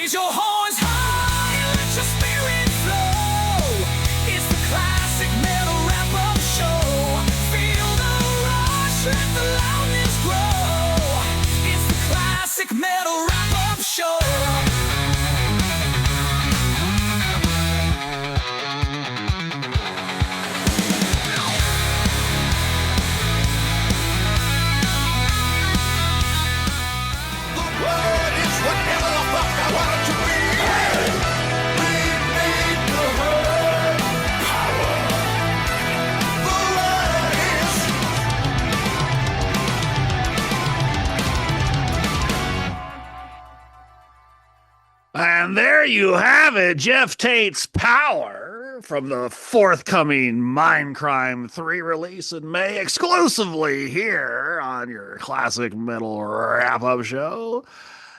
Raise your horns high and let your spirit flow. It's the classic metal wrap-up show. Feel the rush, let the loudness grow. It's the classic metal wrap-up show. And there you have it, Geoff Tates' Power from the forthcoming Mindcrime 3 release in May, exclusively here on your Classic Metal Wrap-Up Show.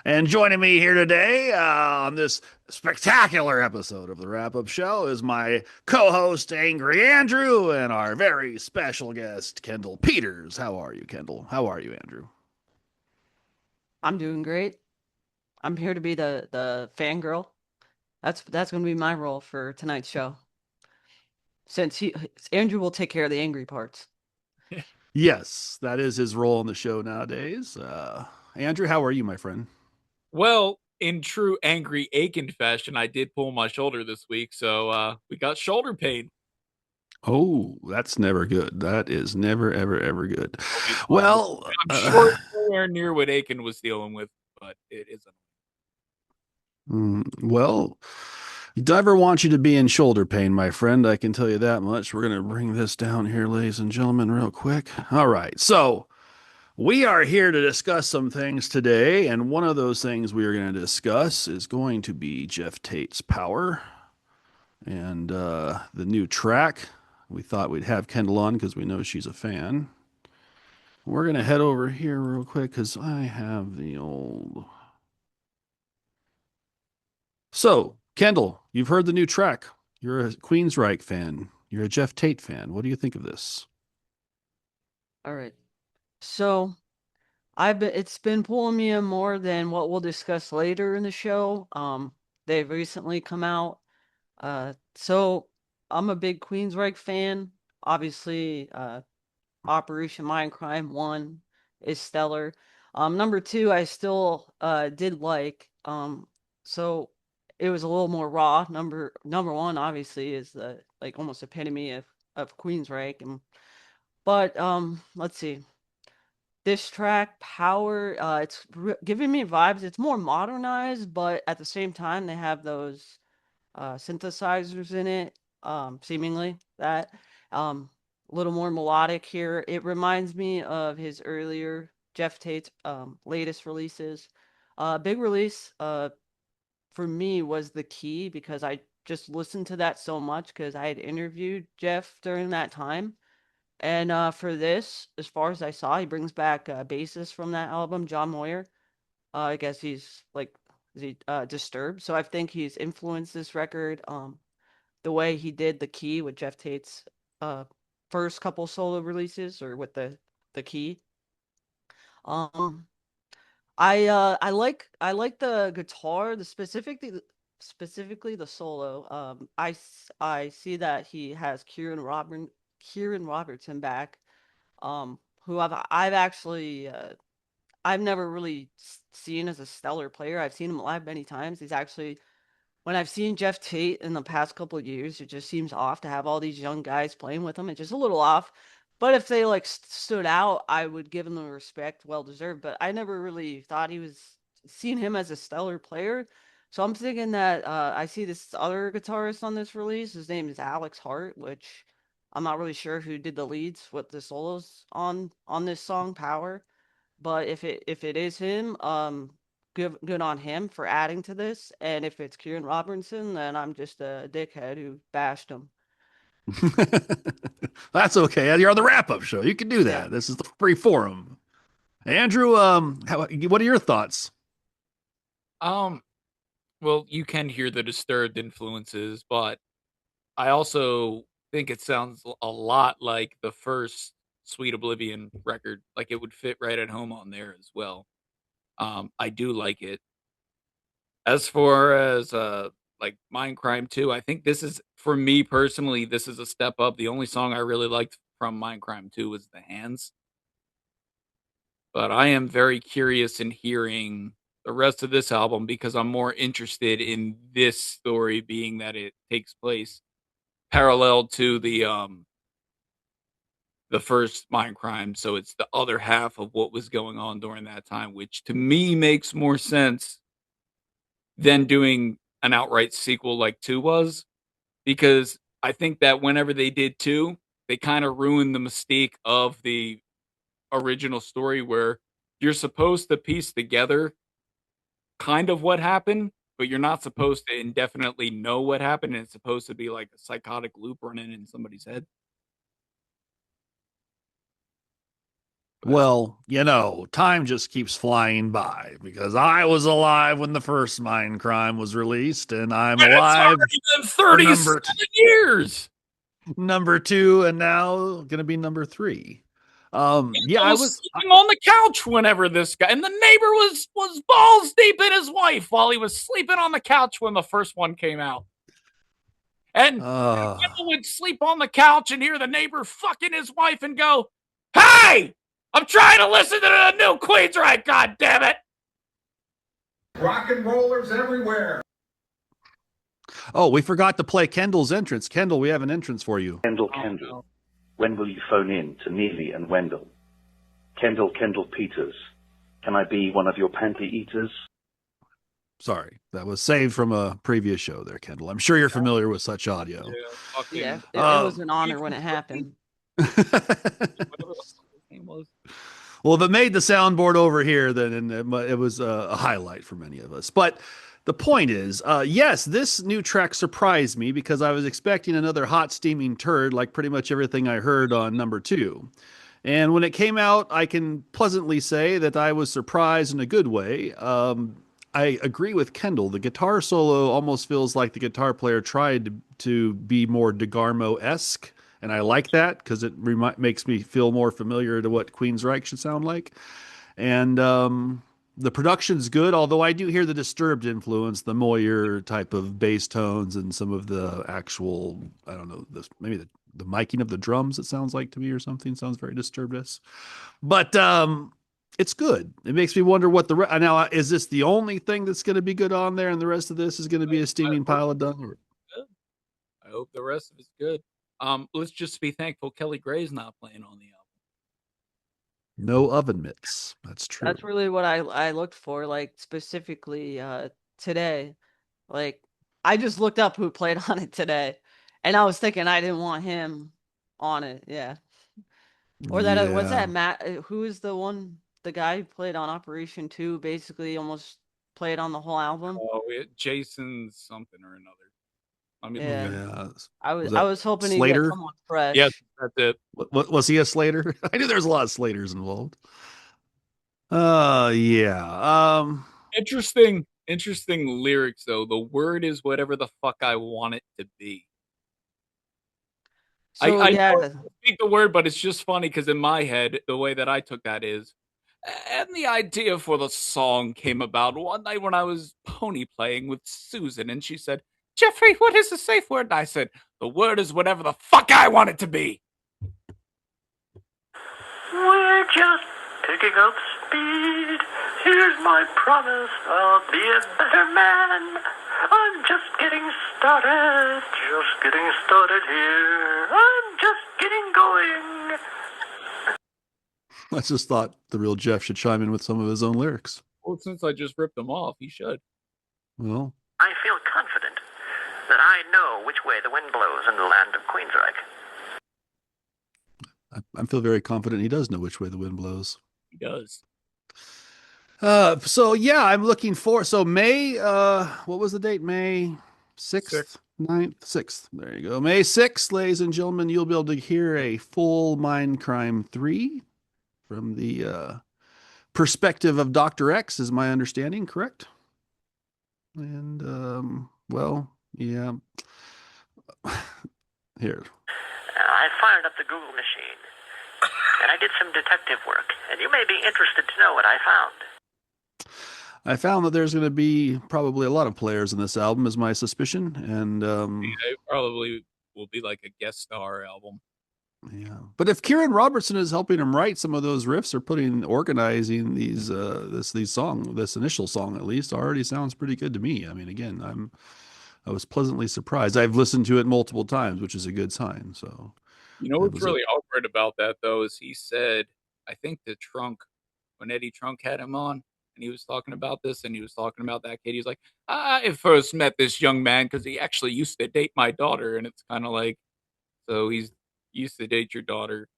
And joining me here today on this spectacular episode of the Wrap-Up Show is my co-host, Angry Andrew, and our very special guest, Kendle Peters. How are you, Kendle? How are you, Andrew? I'm doing great. I'm here to be the fangirl. That's going to be my role for tonight's show. Since Andrew will take care of the angry parts. Yes, that is his role in the show nowadays. Andrew, how are you, my friend? Well, in true Angry Aiken fashion, I did pull my shoulder this week, so we got shoulder pain. Oh, that's never good. That is never, ever, ever good. Well, I'm sure it's nowhere near what Aiken was dealing with, but it isn't. Well, Diver wants you to be in shoulder pain, my friend. I can tell you that much. We're going to bring this down here, ladies and gentlemen, real quick. All right. So we are here to discuss some things today. And one of those things we are going to discuss is going to be Geoff Tates' Power and the new track. We thought we'd have Kendle on because we know she's a fan. We're going to head over here real quick because I have the old... So, Kendle, you've heard the new track. You're a Queensryche fan. You're a Geoff Tate fan. What do you think of this? All right. So, it's been pulling me in more than what we'll discuss later in the show. They've recently come out. So I'm a big Queensryche fan. Obviously, Operation Mindcrime 1 is stellar. Number 2, I still did like. So it was a little more raw. Number 1, obviously, is the like almost epitome of Queensryche. But let's see. This track, Power, it's giving me vibes. It's more modernized, but at the same time, they have those synthesizers in it, seemingly that. A little more melodic here. It reminds me of his earlier Geoff Tate's latest releases. Big release for me was The Key, because I just listened to that so much because I had interviewed Geoff during that time. And for this, as far as I saw, he brings back bassist from that album, John Moyer. I guess he's like, is he Disturbed? So I think he's influenced this record the way he did The Key with Geoff Tate's first couple solo releases, or with the Key. Um, I like the guitar, specifically the solo. I see that he has Kieran Robertson back, who I've actually I've never really seen as a stellar player. I've seen him live many times. He's actually, when I've seen Geoff Tate in the past couple of years, it just seems off to have all these young guys playing with him. It's just a little off. But if they like stood out, I would give him the respect well deserved. But I never really thought seen him as a stellar player. So I'm thinking that I see this other guitarist on this release. His name is Alex Hart, which I'm not really sure who did the leads with the solos on this song, Power. But if it is him, good on him for adding to this. And if it's Kieran Robertson, then I'm just a dickhead who bashed him. That's okay. You're on the wrap-up show. You can do that. Yeah. This is the free forum. Andrew, what are your thoughts? Well, you can hear the Disturbed influences, but I also think it sounds a lot like the first Sweet Oblivion record. Like it would fit right at home on there as well. I do like it. As far as like Mindcrime 2, I think this is, for me personally, this is a step up. The only song I really liked from Mindcrime 2 was The Hands. But I am very curious in hearing the rest of this album because I'm more interested in this story, being that it takes place parallel to the first Mindcrime, so it's the other half of what was going on during that time, which to me makes more sense than doing an outright sequel like 2 was, because I think that whenever they did 2, they kind of ruined the mystique of the original story, where you're supposed to piece together kind of what happened, but you're not supposed to indefinitely know what happened, and it's supposed to be like a psychotic loop running in somebody's head. But, Well, time just keeps flying by because I was alive when the first Mindcrime was released, and I'm man, it's alive already been for 37 years. number 2, and now gonna be number 3. Yeah, I I was was. sleeping on the couch whenever this guy, and the neighbor was balls deep in his wife while he was sleeping on the couch when the first one came out. And Uh, people would sleep on the couch and hear the neighbor fucking his wife and go, "Hey, I'm trying to listen to the new Queensryche, god damn it!" Rock and rollers everywhere. oh, we forgot to play Kendall's entrance. Kendall, we have an entrance for you. Kendle, Oh, Kendle. no. When will you phone in to Neely and Wendell? Kendle, Kendle Peters. Can I be one of your panty eaters? Sorry, that was saved from a previous show there, Kendall. I'm sure you're familiar with such audio. Yeah, fucking Yeah, it was an honor when it Ethan happened. whatever the fuck his name was. Well, if it made the soundboard over here, then it was a highlight for many of us. But the point is, yes, this new track surprised me because I was expecting another hot steaming turd like pretty much everything I heard on number 2. And when it came out, I can pleasantly say that I was surprised in a good way. I agree with Kendall. The guitar solo almost feels like the guitar player tried to be more DeGarmo-esque, and I like that because it makes me feel more familiar to what Queensryche should sound like. And the production's good, although I do hear the Disturbed influence, the Moyer type of bass tones, and some of the actual, I don't know, maybe the miking of the drums, it sounds like to me, or something. Sounds very Disturbed-esque. But it's good. It makes me wonder what now is this the only thing that's going to be good on there, and the rest of this is going to be a steaming pile of dung? Good. I hope the rest of it's good. Let's just be thankful Kelly Gray's not playing on the album. No oven mitts. That's true. That's really what I looked for, like specifically today. Like I just looked up who played on it today, and I was thinking I didn't want him on it. Yeah, or that what's Yeah. that Matt? Who is the guy who played on Operation 2? Basically, almost played on the whole album. Oh, Jason something or another. Let me look Yeah. at it. Yeah. I Was I that was hoping to get Slater? someone fresh. Yes, that's it. What was he a Slater? I knew there was a lot of Slaters involved. Yeah. Interesting lyrics though. The word is whatever the fuck I want it to be. So I yeah, don't speak the word, but it's just funny because in my head, the way that I took that is, and the idea for the song came about one night when I was pony playing with Susan, and she said, "Jeffrey, what is the safe word?" And I said, "The word is whatever the fuck I want it to be." We're just picking up speed. Here's my promise, I'll be a better man. I'm just getting started here. I'm just getting going. I just thought the real Jeff should chime in with some of his own lyrics. Well, since I just ripped them off, he should. Well, I feel confident that I know which way the wind blows in the land of Queensryche. I feel very confident he does know which way the wind blows. He does. So yeah, I'm looking for May, what was the date? May 6th, 9th, 6th. There you go. May 6th, ladies and gentlemen, you'll be able to hear a full Mindcrime 3 from the perspective of Dr. X, is my understanding, correct? And well, yeah. Here. I fired up the Google machine, and I did some detective work, and you may be interested to know what I found. I found that there's going to be probably a lot of players in this album, is my suspicion, and It probably will be like a guest star album. yeah. But if Kieran Robertson is helping him write some of those riffs or organizing this initial song at least already sounds pretty good to me. I mean, again, I was pleasantly surprised. I've listened to it multiple times, which is a good sign. So You know it what's was a really awkward about that though is he said, I think the Trunk when Eddie Trunk had him on and he was talking about this and he was talking about that kid. He's like, I first met this young man because he actually used to date my daughter, and it's kind of like, so he's used to date your daughter,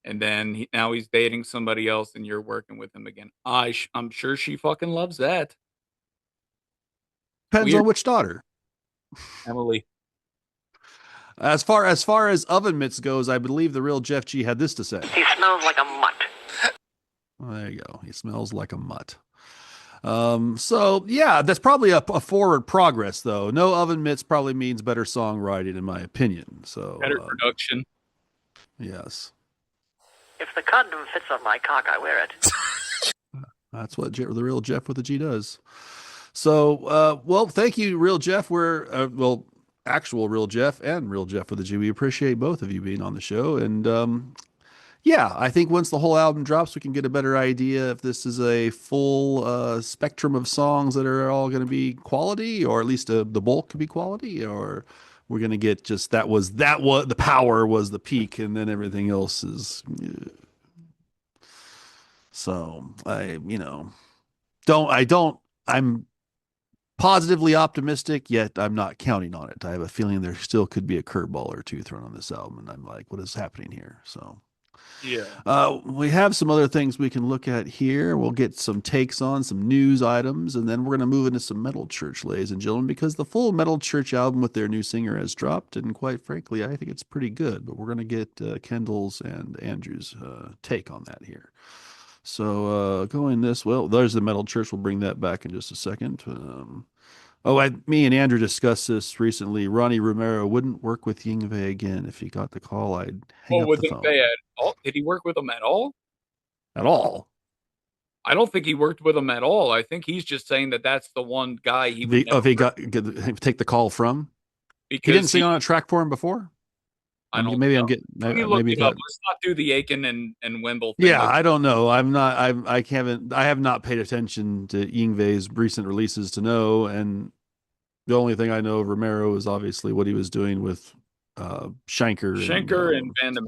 and then now he's dating somebody else, and you're working with him again. I'm sure she fucking loves that. depends Weird, on which daughter. Emily. As far as oven mitts goes, I believe the real Jeff G had this to say. He smells like a mutt. Well, there you go. He smells like a mutt. So yeah, that's probably a forward progress though. No oven mitts probably means better songwriting in my opinion. So Better production. yes, If the condom fits on my cock, I wear it. that's what the real Jeff with the G does. So well, thank you, real Jeff. We're actual real Jeff and real Jeff with the G. We appreciate both of you being on the show, and yeah, I think once the whole album drops, we can get a better idea if this is a full spectrum of songs that are all going to be quality, or at least the bulk could be quality, or we're going to get just that was the power was the peak, and then everything else is. So I'm positively optimistic, yet I'm not counting on it. I have a feeling there still could be a curveball or two thrown on this album, and I'm like, what is happening here? So. Yeah. We have some other things we can look at here. We'll get some takes on some news items, and then we're going to move into some Metal Church, ladies and gentlemen, because the full Metal Church album with their new singer has dropped, and quite frankly, I think it's pretty good. But we're going to get Kendall's and Andrew's take on that here. So going this, well, there's the Metal Church. We'll bring that back in just a second. Me and Andrew discussed this recently. Ronnie Romero wouldn't work with Yngwie again. If he got the call, I'd hang Oh, up with the him, phone. did he work with him at all? At all. I don't think he worked with him at all. I think he's just saying that that's the one guy he would never He work take the call from. He didn't because sing on a track for him before. I don't Maybe know. I'm getting Let me look maybe it up. Let's not do the Aiken and Wemble thing. yeah. Like, I don't know. I have not paid attention to Yngwie's recent releases to know, and the only thing I know of Romero is obviously what he was doing with Schenker Schenker and Vandenberg,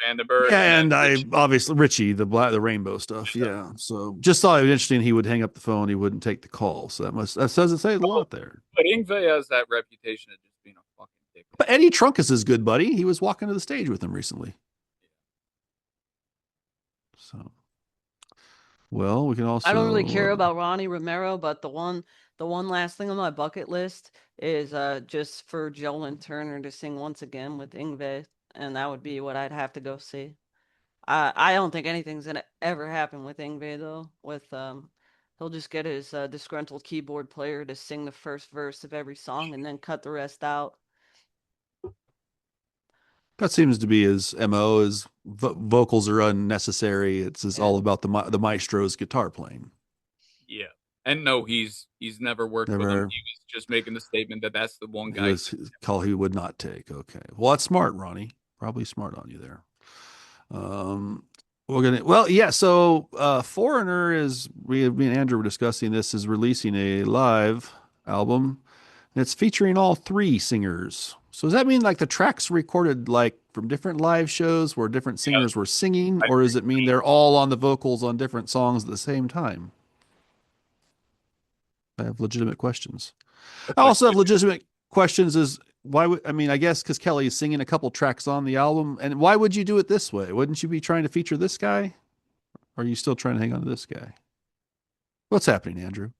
and yeah, then and I Rich. obviously Richie, the rainbow stuff. Yeah. So just thought it was interesting he would hang up the phone, he wouldn't take the call. So that doesn't say a lot there. But Yngwie has that reputation of just being a fucking dick. But Eddie Trunk is his good buddy. He was walking to the stage with him recently. So, well, we can also. I don't really care about Ronnie Romero, but the one last thing on my bucket list is just for Joel Turner to sing once again with Yngwie, and that would be what I'd have to go see. I don't think anything's gonna ever happen with Yngwie though. With he'll just get his disgruntled keyboard player to sing the first verse of every song and then cut the rest out. That seems to be his MO. His vocals are unnecessary. It's all about the maestro's guitar playing. Yeah, and no, he's never worked with him. He was just making the statement that that's the one guy Call he would not take. Okay, well that's smart, Ronnie. Probably smart on you there. So Foreigner is me and Andrew were discussing this is releasing a live album, and it's featuring all three singers. So does that mean like the tracks recorded like from different live shows where different singers were singing, or does it mean they're all on the vocals on different songs at the same time? I have legitimate questions. I also have legitimate questions is why would, I mean, I guess because Kelly is singing a couple tracks on the album, and why would you do it this way? Wouldn't you be trying to feature this guy? Or are you still trying to hang on to this guy? What's happening, Andrew?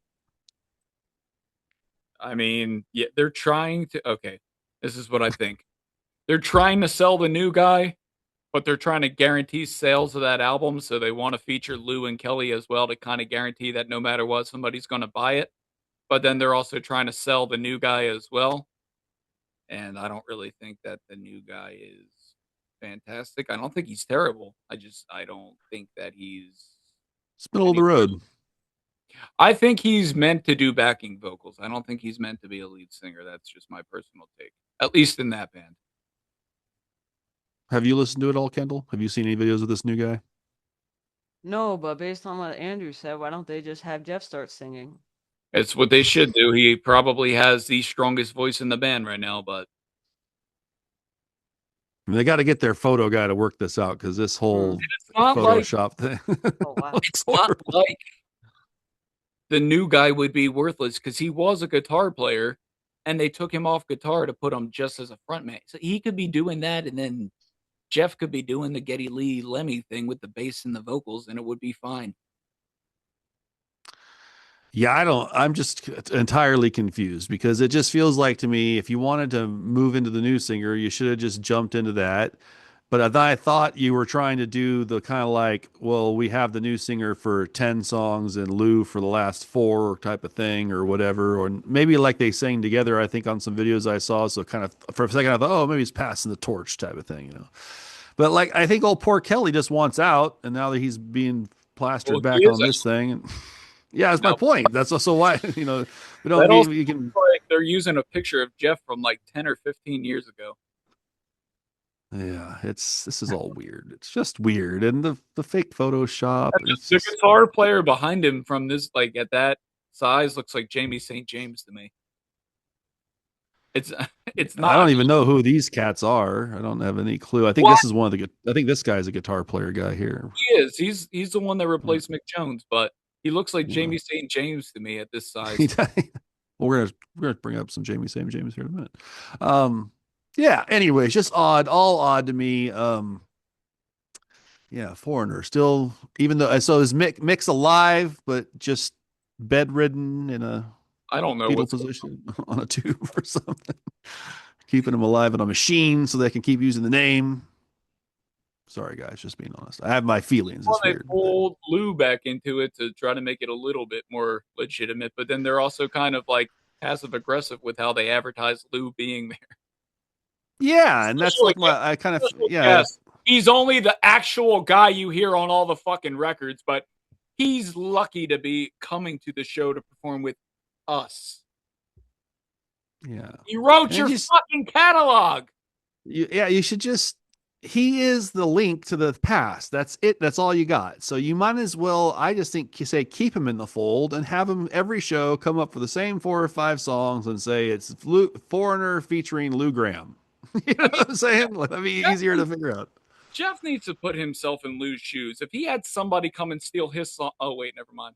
I mean, yeah, they're trying to. Okay, this is what I think. They're trying to sell the new guy, but they're trying to guarantee sales of that album, so they want to feature Lou and Kelly as well to kind of guarantee that no matter what, somebody's going to buy it. But then they're also trying to sell the new guy as well. And I don't really think that the new guy is fantastic. I don't think he's terrible. I don't think that he's It's middle of the road. I think he's meant to do backing vocals. I don't think he's meant to be a lead singer. That's just my personal take, at least in that band. Have you listened to it all, Kendall? Have you seen any videos of this new guy? No, but based on what Andrew said, why don't they just have Jeff start singing? It's what they should do. He probably has the strongest voice in the band right now, but They got to get their photo guy to work this out because this whole it's not like Photoshop thing. Oh wow. looks it's not horrible. like the new guy would be worthless because he was a guitar player and they took him off guitar to put him just as a frontman. So he could be doing that, and then Jeff could be doing the Geddy Lee Lemmy thing with the bass and the vocals, and it would be fine. Yeah, I'm just entirely confused because it just feels like to me if you wanted to move into the new singer, you should have just jumped into that. But I thought you were trying to do the kind of like, well, we have the new singer for 10 songs and Lou for the last 4 type of thing or whatever. Or maybe like they sang together, I think, on some videos I saw. So kind of for a second, I thought, oh, maybe he's passing the torch type of thing, you know. But like, I think old poor Kelly just wants out. And now that he's being plastered Well, back he is on this thing. And yeah, that's my now, point. That's also why, you know, we don't that get, also you can. looks like they're using a picture of Jeff from like 10 or 15 years ago. Yeah, this is all weird. It's just weird, and the fake Photoshop. It's The just, guitar player behind him from this, like at that size, looks like Jamie St. James to me. It's it's I not. don't even know who these cats are. I don't have any clue. I think What? this is one of the. I think this guy's a guitar player guy here. He is. He's the one that replaced Mick Jones, but he looks like Yeah. Jamie St. James to me at this size. Well, we're gonna bring up some Jamie Sam James here in a minute. Yeah. Anyways, just odd, all odd to me. Yeah, foreigner still. Even though so is Mick's alive, but just bedridden in a I don't know fetal what's going position on a tube or something, keeping him alive on a machine so they can keep using the name. Sorry, guys, just being honest. I have my feelings. on. It's They weird. pulled Lou back into it to try to make it a little bit more legitimate, but then they're also kind of like passive aggressive with how they advertise Lou being there. Yeah, and that's Special like my I kind of Special yeah. guest. He's only the actual guy you hear on all the fucking records, but he's lucky to be coming to the show to perform with us. Yeah. He wrote And your just fucking catalog. you should just he is the link to the past. That's it. That's all you got. So you might as well, I just think, you say keep him in the fold and have him every show come up for the same 4 or 5 songs and say it's Foreigner featuring Lou Graham. You know what I'm saying? Like, that'd be easier to figure out. Jeff needs to put himself in Lou's shoes. If he had somebody come and steal his song, oh wait, never mind.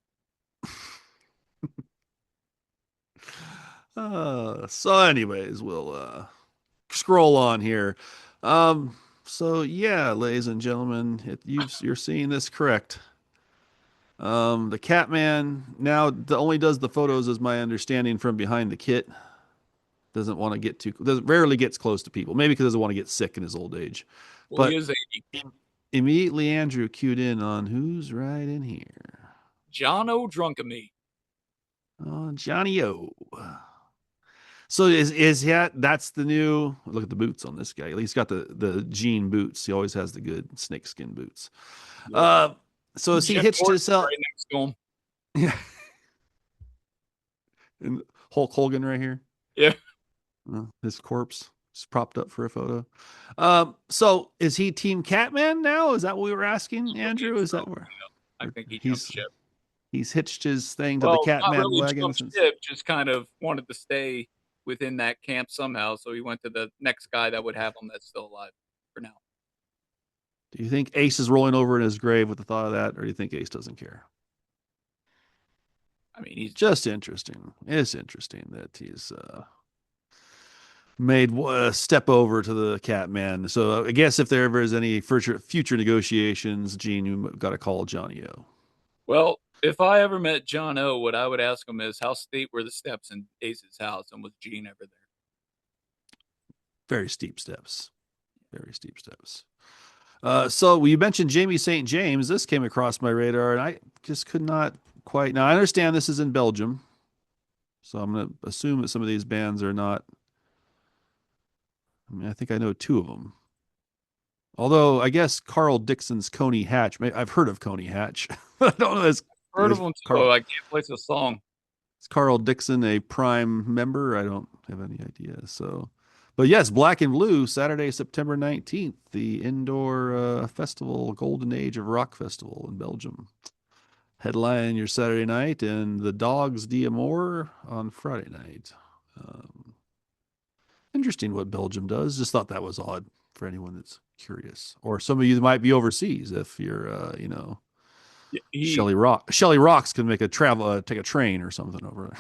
So anyways, we'll scroll on here. So yeah, ladies and gentlemen, you're seeing this correct. The Catman now only does the photos, as my understanding, from behind the kit. Doesn't want to get rarely gets close to people. Maybe because he doesn't want to get sick in his old age. Well, But he is 80. immediately Andrew cued in on who's right in here. John O. Drunkamy. Johnny O. So is that's the new look at the boots on this guy. He's got the jean boots. He always has the good snakeskin boots. So is he Jeff hitched Gordon's himself? right next to him. Yeah. And Hulk Hogan right here. Yeah. His corpse is propped up for a photo. So is he Team Catman now? Is that what we were asking, Andrew? Is that where I think he jumped ship. he's hitched his thing to Well, the Catman not really wagon? jumped ship, just kind of wanted to stay within that camp somehow. So he went to the next guy that would have him that's still alive for now. Do you think Ace is rolling over in his grave with the thought of that, or do you think Ace doesn't care? I mean, he's Just interesting. It's interesting that he's made a step over to the Catman. So I guess if there ever is any future negotiations, Gene, you got to call Johnny O. well. If I ever met John O, what I would ask him is how steep were the steps in Ace's house, and was Gene ever there? Very steep steps. Very steep steps. So you mentioned Jamie St. James. This came across my radar, and I just could not quite. Now I understand this is in Belgium, so I'm going to assume that some of these bands are not. I mean, I think I know 2 of them. Although I guess Carl Dixon's Coney Hatch. I've heard of Coney Hatch. I don't know. Heard of Is him too. Carl, I can't place a song. is Carl Dixon a Prime member? I don't have any idea. So, but yes, Black and Blue, Saturday, September 19th, the indoor festival, Golden Age of Rock Festival in Belgium. Headline your Saturday night, and the Dogs D'Amour on Friday night. Interesting what Belgium does. Just thought that was odd for anyone that's curious, or some of you that might be overseas. If you're, He, Shelly Rocks can make a travel, take a train or something over there.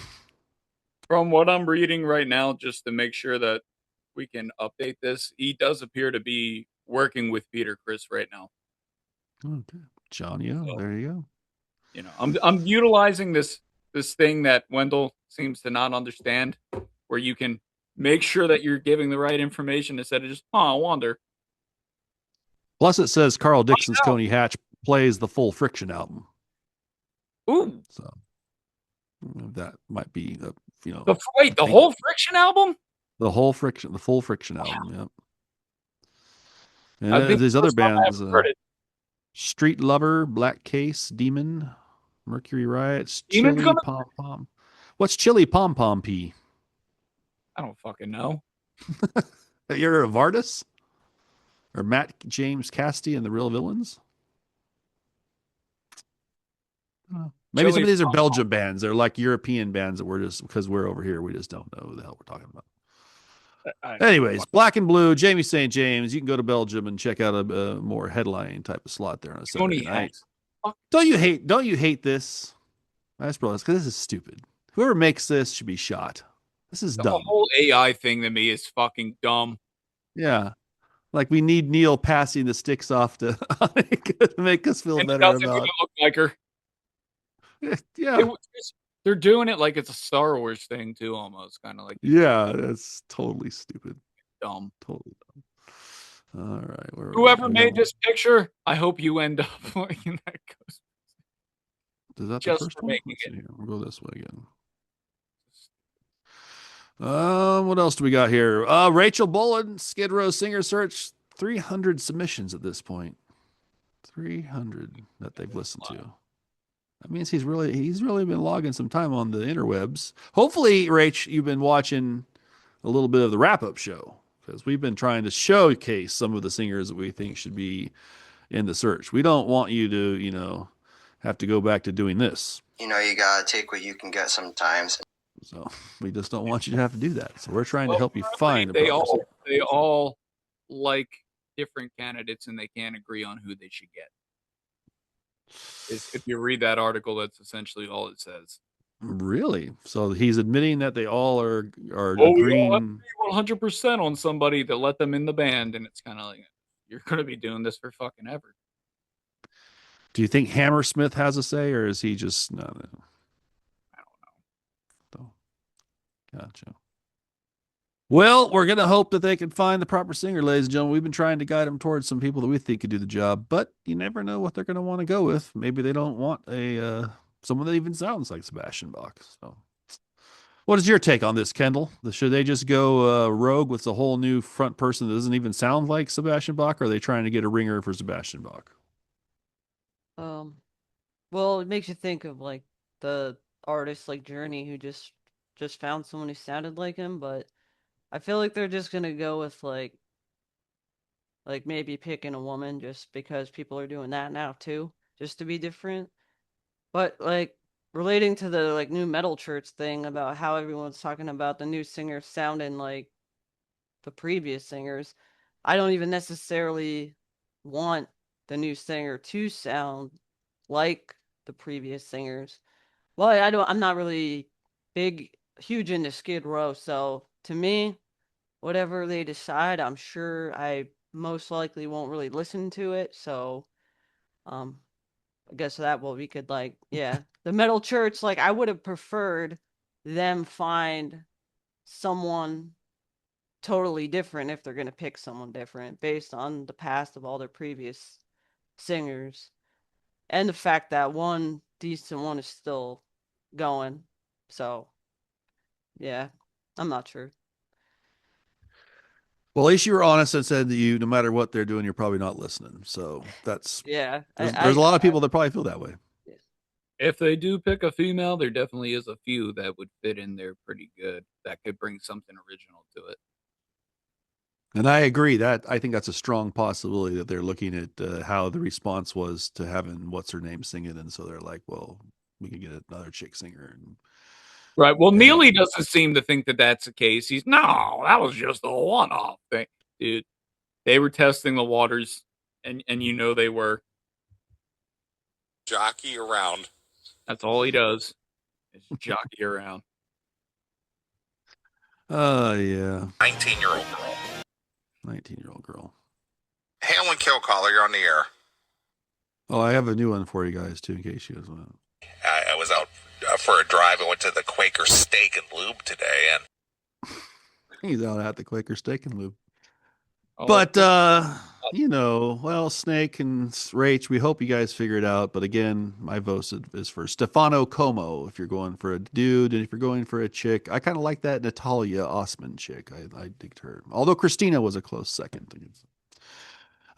from what I'm reading right now, just to make sure that we can update this, he does appear to be working with Peter Chris right now. Okay, Johnny, So, there you go. you know, I'm utilizing this thing that Wendell seems to not understand, where you can make sure that you're giving the right information instead of just, I wonder. Plus, it says Carl Dixon's out. Coney Hatch plays the full Friction album, Ooh, so that might be the wait, the whole Friction album? the full Friction album. Yep. I And think these the other first time I bands, ever heard it. Street Lover, Black Case, Demon, Mercury Riots, Demon Chili coming? Pom Pom. What's Chili Pom Pom P? I don't fucking know. You're a Vardis? Or Matt James Casti and the Real Villains? Maybe some Chili of these are Pom Belgian bands. They're like European bands that we're just, because we're over here, we just don't know who the hell we're talking about. Anyways, Black and Blue, Jamie St. James. You can go to Belgium and check out a more headline type of slot there on a Saturday night. Don't you hate this? That's because this is stupid. Whoever makes this should be shot. This is The dumb. whole AI thing to me is fucking dumb. Yeah. Like we need Neil passing the sticks off to make us feel And it better doesn't about. even look like her. Yeah. They're doing it like it's a Star Wars thing too, almost kind of like Yeah, that's totally stupid. dumb. Totally dumb. All right. Whoever made this picture, I hope you end up in that ghost. Is that the Just first for one? making Let's it. see here. We'll go this way again. What else do we got here? Rachel Bullen, Skid Row Singer Search, 300 submissions at this point. 300 that they've listened to. That means he's really been logging some time on the interwebs. Hopefully, Rach, you've been watching a little bit of the wrap-up show, because we've been trying to showcase some of the singers that we think should be in the search. We don't want you to, have to go back to doing this. You gotta take what you can get sometimes. So we just don't want you to have to do that. So we're trying to help you find They all like different candidates, and they can't agree on who they should get. If you read that article, that's essentially all it says. Really? So he's admitting that they all are agreeing 100% on somebody to let them in the band, and it's kind of like, you're going to be doing this for fucking ever. Do you think Hammersmith has a say, or is he just no? I don't know. Gotcha. Well, we're going to hope that they can find the proper singer, ladies and gentlemen. We've been trying to guide them towards some people that we think could do the job, but you never know what they're going to want to go with. Maybe they don't want someone that even sounds like Sebastian Bach. So, what is your take on this, Kendall? Should they just go rogue with a whole new front person that doesn't even sound like Sebastian Bach, or are they trying to get a ringer for Sebastian Bach? Well, it makes you think of like the artists like Journey who just found someone who sounded like him, but I feel like they're just gonna go with like maybe picking a woman just because people are doing that now too, just to be different. But like relating to the like new metal church thing about how everyone's talking about the new singer sounding like the previous singers, I don't even necessarily want the new singer to sound like the previous singers. Well, I'm not really huge into Skid Row, so to me, whatever they decide, I'm sure I most likely won't really listen to it. So, I guess we could the metal church, like I would have preferred them find someone totally different if they're going to pick someone different based on the past of all their previous singers and the fact that one decent one is still going. So, yeah, I'm not sure. Well, at least you were honest and said that no matter what they're doing, you're probably not listening. So that's yeah. there's a lot of people that probably feel that way. If they do pick a female, there definitely is a few that would fit in there pretty good. That could bring something original to it. And I agree that I think that's a strong possibility that they're looking at how the response was to having what's her name sing it, and so they're like, well, we can get another chick singer. And Right. Well, Neely doesn't seem to think that that's the case. No, that was just a one-off thing, dude. They were testing the waters, and you know they were. Jockey around. That's all he does is jockey around. Yeah. 19-year-old girl. 19-year-old girl. Hamlin Killcaller, you're on the air. Oh, I have a new one for you guys too, in case you guys want. I was out for a drive. I went to the Quaker Steak and Lube today, and He's out at the Quaker Steak and Lube. Oh, But well, Snake and Rach, we hope you guys figure it out. But again, my vote is for Stefano Como if you're going for a dude, and if you're going for a chick, I kind of like that Natalia Osman chick. I digged her, although Christina was a close second.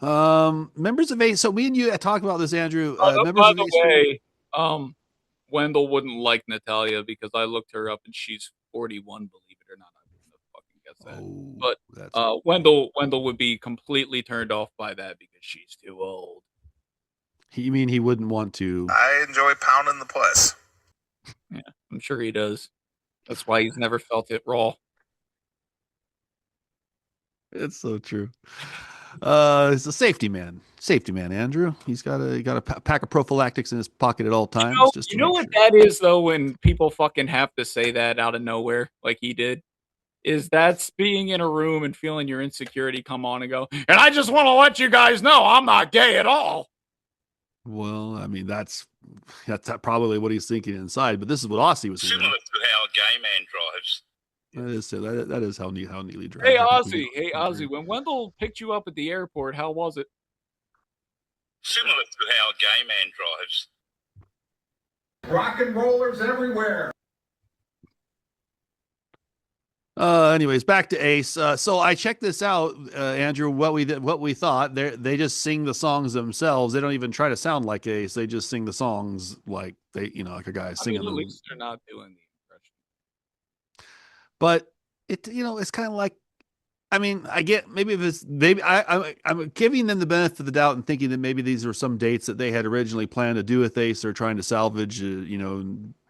Members of A. So we and you talked about this, Andrew. Members by of the way, Wendell wouldn't like Natalia because I looked her up and she's 41. Believe it or not, I wouldn't have fucking guessed that. But Wendell would be completely turned off by that because she's too old. You mean he wouldn't want to? I enjoy pounding the puss. Yeah, I'm sure he does. That's why he's never felt it raw. It's so true. He's a safety man, Andrew. He's got a pack of prophylactics in his pocket at all times. You know what that is though, when people fucking have to say that out of nowhere, like he did, is that's being in a room and feeling your insecurity come on and go. And I just want to let you guys know I'm not gay at all. Well, I mean that's probably what he's thinking inside, but this is what Aussie was thinking. Similar to how a gay man drives. That is how Neely drives. Hey Ozzy, when Wendell picked you up at the airport, how was it? Similar to how a gay man drives. Rock and rollers everywhere. Anyways, back to Ace. So I checked this out, Andrew. What we thought. They just sing the songs themselves. They don't even try to sound like Ace. They just sing the songs like like a guy singing them. At least they're not doing the impression. But it's kind of like, I mean, I get maybe if it's maybe I'm giving them the benefit of the doubt and thinking that maybe these are some dates that they had originally planned to do with Ace. They're trying to salvage,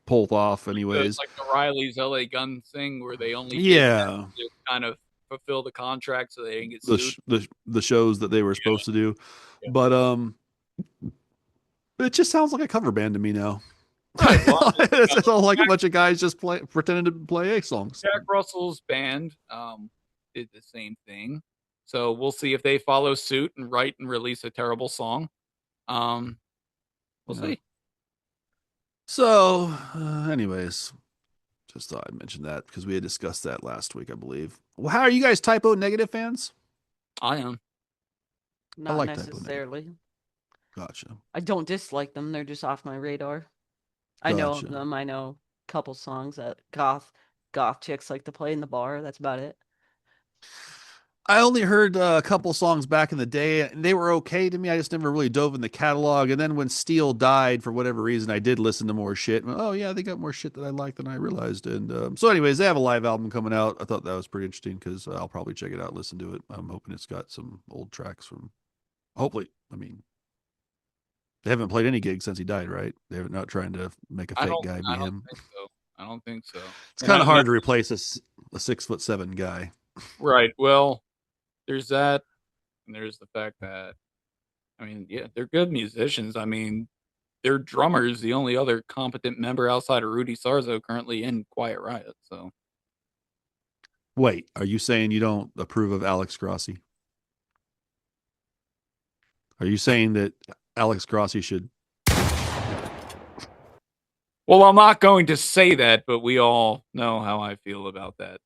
pull off anyways. It's like the Riley's LA Gun thing where they only to kind of fulfill the contract so they didn't get sued. The shows that they were supposed to do. Yeah. But it just sounds like a cover band to me now. Right, well, it's all like a bunch of guys just pretending to play Ace songs. Jack Russell's band did the same thing. So we'll see if they follow suit and write and release a terrible song. We'll see. So, anyways, just thought I'd mention that because we had discussed that last week, I believe. Well, how are you guys Typo Negative fans? I am. Not like necessarily. Gotcha. I don't dislike them. They're just off my radar. I know them. I know a couple songs that goth chicks like to play in the bar. That's about it. I only heard a couple songs back in the day, and they were okay to me. I just never really dove in the catalog. And then when Steele died, for whatever reason, I did listen to more shit. Oh, yeah, they got more shit that I liked than I realized. And so anyways, they have a live album coming out. I thought that was pretty interesting because I'll probably check it out, listen to it. I'm hoping it's got some old tracks from, hopefully, I mean, they haven't played any gigs since he died, right? They're not trying to make a fake guy be him. I don't think so. It's kind of hard to replace a 6'7" guy. Right. Well, there's that, and there's the fact that, I mean, yeah, they're good musicians. I mean, their drummer's the only other competent member outside of Rudy Sarzo currently in Quiet Riot. So, wait, are you saying you don't approve of Alex Grossi? Are you saying that Alex Grossi should? Well, I'm not going to say that, but we all know how I feel about that.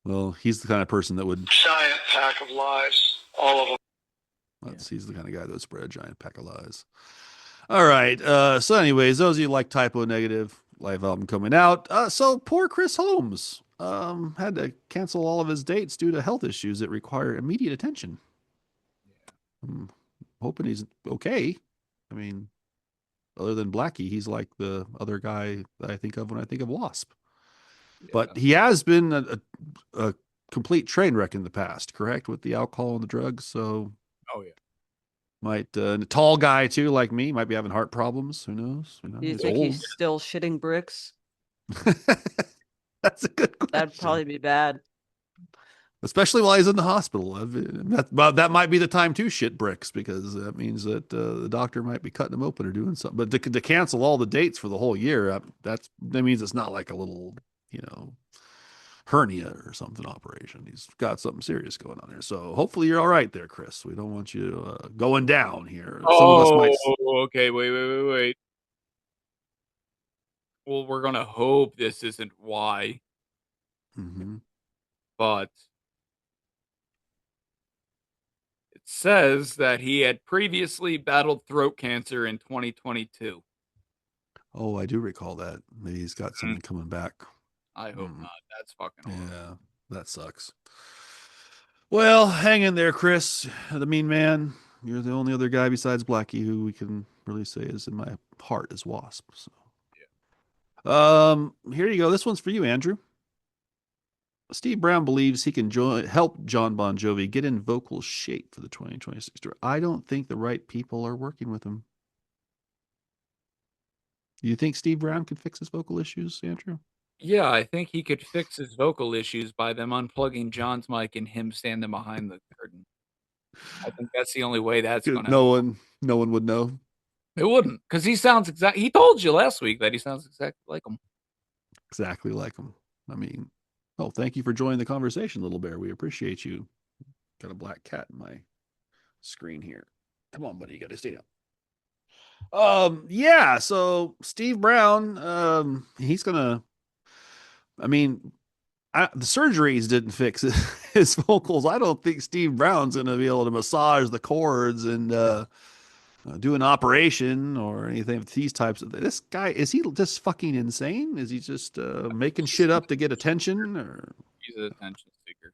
Well, he's the kind of person that would... Giant pack of lies, all of them. He's the kind of guy that would spread a giant pack of lies. All right. So anyways, those of you like Typo Negative, live album coming out. So poor Chris Holmes had to cancel all of his dates due to health issues that require immediate attention. I'm hoping he's okay. I mean, other than Blackie, he's like the other guy that I think of when I think of Wasp. Yeah. But he has been a complete train wreck in the past, correct? With the alcohol and the drugs. So Oh yeah. might a tall guy too, like me, might be having heart problems. Who knows? You know, Do you he's think old. he's still shitting bricks? That's a good question. That'd probably be bad. Especially while he's in the hospital. That might be the time to shit bricks, because that means that the doctor might be cutting him open or doing something. But to cancel all the dates for the whole year, that means it's not like a little, hernia or something operation. He's got something serious going on there. So hopefully you're all right there, Chris. We don't want you going down here. Some of us might. Okay, wait. Well, we're gonna hope this isn't why, Mhm. but it says that he had previously battled throat cancer in 2022. Oh, I do recall that. Maybe he's got something coming back. I hope not. That's fucking horrible. Yeah, that sucks. Well, hang in there, Chris, the mean man. You're the only other guy besides Blackie who we can really say is in my heart is Wasp. So, here you go. This one's for you, Andrew. Steve Brown believes he can help John Bon Jovi get in vocal shape for the 2026 tour. I don't think the right people are working with him. Do you think Steve Brown could fix his vocal issues, Andrew? Yeah, I think he could fix his vocal issues by them unplugging John's mic and him standing behind the curtain. I think that's the only way that's gonna help. No one would know. It wouldn't, because he sounds exact. He told you last week that he sounds exactly like him. Exactly like him. I mean, thank you for joining the conversation, Little Bear. We appreciate you. Got a black cat in my screen here. Come on, buddy. You got to stay up. Yeah. So Steve Brown, he's gonna. I mean, the surgeries didn't fix his vocals. I don't think Steve Brown's gonna be able to massage the chords and do an operation or anything with these types of. This guy, is he just fucking insane? Is he just making shit up to get attention? Or He's an attention seeker.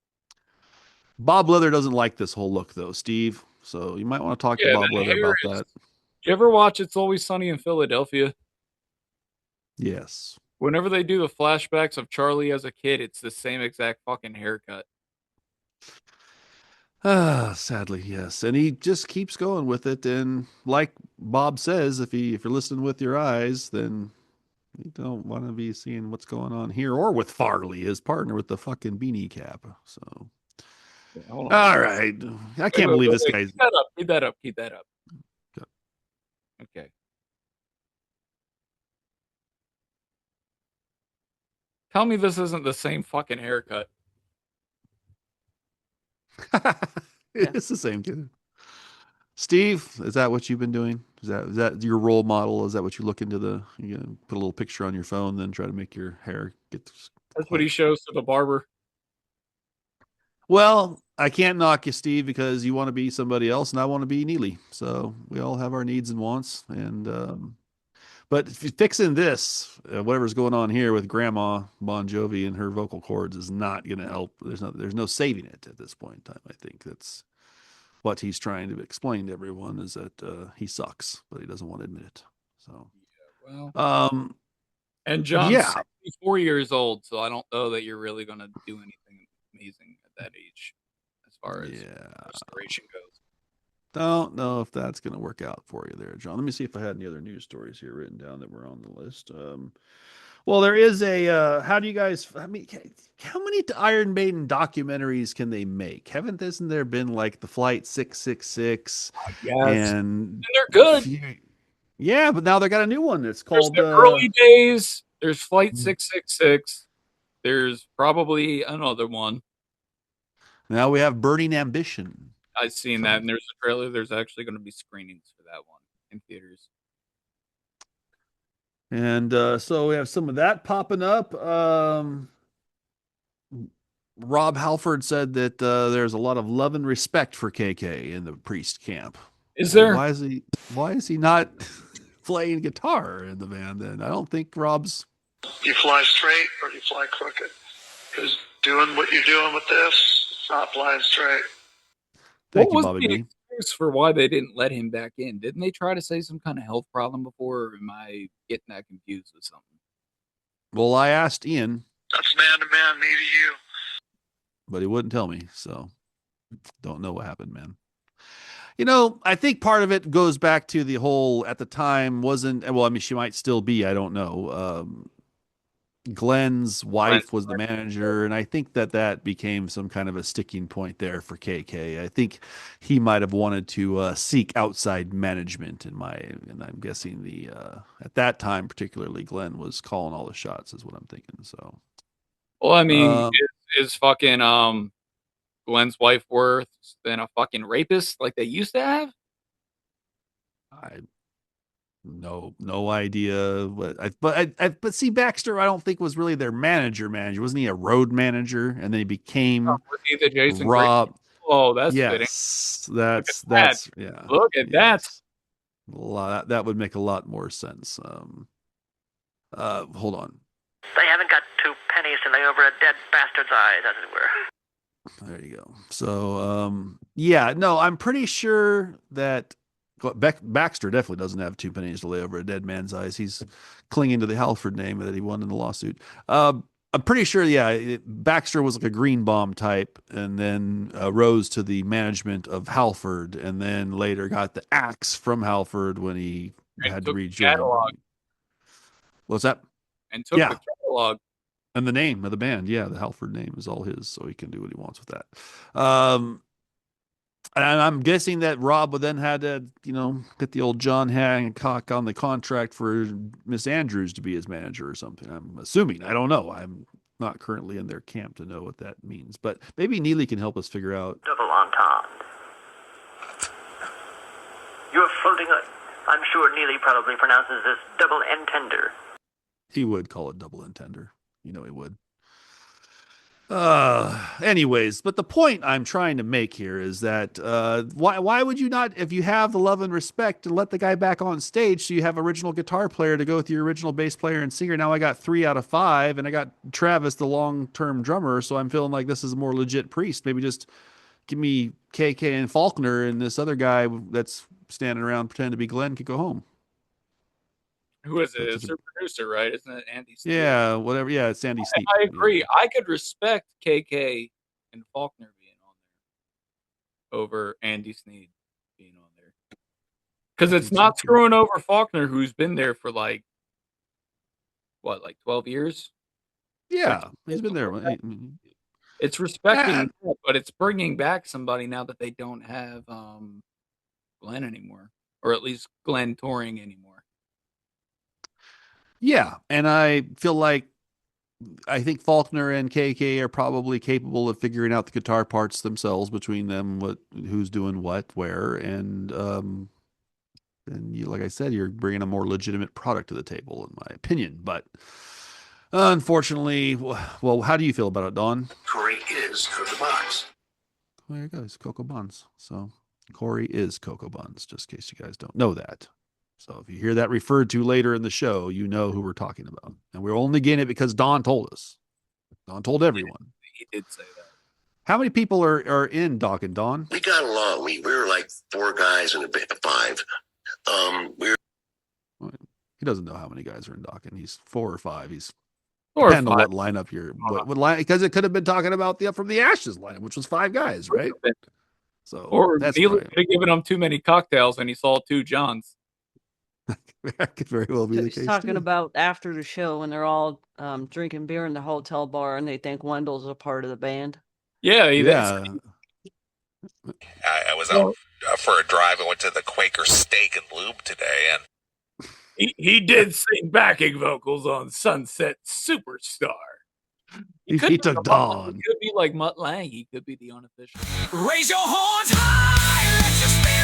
Bob Leather doesn't like this whole look though, Steve. So you might want to talk to Bob Leather about that. Did you ever watch It's Always Sunny in Philadelphia? Yes. Whenever they do the flashbacks of Charlie as a kid, it's the same exact fucking haircut. Sadly, yes. And he just keeps going with it. And like Bob says, if you're listening with your eyes, then you don't want to be seeing what's going on here or with Farley, his partner with the fucking beanie cap. So, Yeah, hold on. all right. I can't believe this guy's. Keep that up. Good. Okay. Tell me this isn't the same fucking haircut. It's the same kid. Steve, is that what you've been doing? Is that your role model? Is that what you look into you put a little picture on your phone, then try to make your hair get? That's what he shows to the barber. Well, I can't knock you, Steve, because you want to be somebody else, and I want to be Neely. So we all have our needs and wants, and but fixing this, whatever's going on here with Grandma Bon Jovi and her vocal cords is not going to help. There's no saving it at this point in time. I think that's what he's trying to explain to everyone is that he sucks, but he doesn't want to admit it. So, and John's 64 years old, so I don't know that you're really going to do anything amazing at that age as far as restoration goes. Don't know if that's going to work out for you there, John. Let me see if I had any other news stories here written down that were on the list. Well, there is how do you guys, how many Iron Maiden documentaries can they make? Isn't there been like the Flight 666? Yes. And they're good. Yeah, but now they got a new one that's called the early days. There's Flight 666. There's probably another one. Now we have Burning Ambition. I've seen that, and there's a trailer. There's actually going to be screenings for that one in theaters. And so we have some of that popping up. Rob Halford said that there's a lot of love and respect for KK in the Priest camp. Is there? Why is he not playing guitar in the band then? I don't think Rob's. You fly straight or you fly crooked. Because doing what you're doing with this, it's not flying straight. Thank you, Bobby B. excuse for why they didn't let him back in? Didn't they try to say some kind of health problem before, or am I getting that confused with something? Well, I asked Ian. That's man to man, me to you. But he wouldn't tell me, so don't know what happened, man. You know, I think part of it goes back to the whole, at the time, wasn't, well, I mean, she might still be, I don't know. Glenn's wife was the manager, and I think that became some kind of a sticking point there for KK. I think he might have wanted to seek outside management and I'm guessing at that time, particularly, Glenn was calling all the shots, is what I'm thinking. So, well, I mean, is fucking Glenn's wife worse than a fucking rapist like they used to have? No idea. But see, Baxter, I don't think was really their manager. Wasn't he a road manager? And then he became was he the Jason Rob. Grady? Oh, that's yes, fitting. that's yeah. Look at that. That would make a lot more sense. Hold on. They haven't got 2 pennies to lay over a dead bastard's eyes, as it were. There you go. So, yeah, no, I'm pretty sure that Baxter definitely doesn't have 2 pennies to lay over a dead man's eyes. He's clinging to the Halford name that he won in the lawsuit. I'm pretty sure, yeah, Baxter was like a green bomb type, and then rose to the management of Halford, and then later got the axe from Halford when he had to rejoin. What's that? And took the catalog. And the name of the band, yeah, the Halford name is all his, so he can do what he wants with that. And I'm guessing that Rob would then had to, get the old John Hancock on the contract for Miss Andrews to be his manager or something. I'm assuming. I don't know. I'm not currently in their camp to know what that means. But maybe Neely can help us figure out. Double entendre. You're floating I'm sure Neely probably pronounces this double entender. He would call it double entender. He would. Anyways, but the point I'm trying to make here is that why would you not, if you have the love and respect, to let the guy back on stage so you have original guitar player to go with your original bass player and singer? Now I got 3 out of 5, and I got Travis, the long-term drummer, so I'm feeling like this is a more legit Priest. Maybe just give me KK and Faulkner, and this other guy that's standing around pretending to be Glenn could go home. Who is it? It's their producer, right? Isn't it Andy Sneap? Yeah, whatever. Yeah, it's Andy Sneap. I agree. Yeah. I could respect KK and Faulkner being on there over Andy Sneap being on there. Because it's not screwing over Faulkner, who's been there for like 12 years? Yeah, he's been there. It's respecting, but it's bringing back somebody now that they don't have Glenn anymore. Or at least Glenn touring anymore. Yeah, and I feel like I think Faulkner and KK are probably capable of figuring out the guitar parts themselves between them, who's doing what, where, and you, like I said, you're bringing a more legitimate product to the table, in my opinion. But unfortunately, well, how do you feel about it, Don? Corey is Cocoa Buns. Well, there it goes, Cocoa Buns. So Corey is Cocoa Buns, just in case you guys don't know that. So if you hear that referred to later in the show, you know who we're talking about. And we're only getting it because Don told us. Don told everyone. He did say that. How many people are in Doc and Don? We got along. We were like 4 guys and a bit of 5. He doesn't know how many guys are in Doc, and he's 4 or 5. He's 4 or 5. What lineup you're what line, because it could have been talking about the From the Ashes lineup, which was 5 guys, right? So or Neely could have given him too many cocktails and he saw 2 Johns. That could very well be the case. Talking about after the show when they're all drinking beer in the hotel bar and they think Wendell's a part of the band. Yeah, I was out for a drive. I went to the Quaker Steak and Lube today, and he did sing backing vocals on Sunset Superstar. He took Dawn. He could be like Mutt Lange. He could be the unofficial. Raise your horns high, let your spirit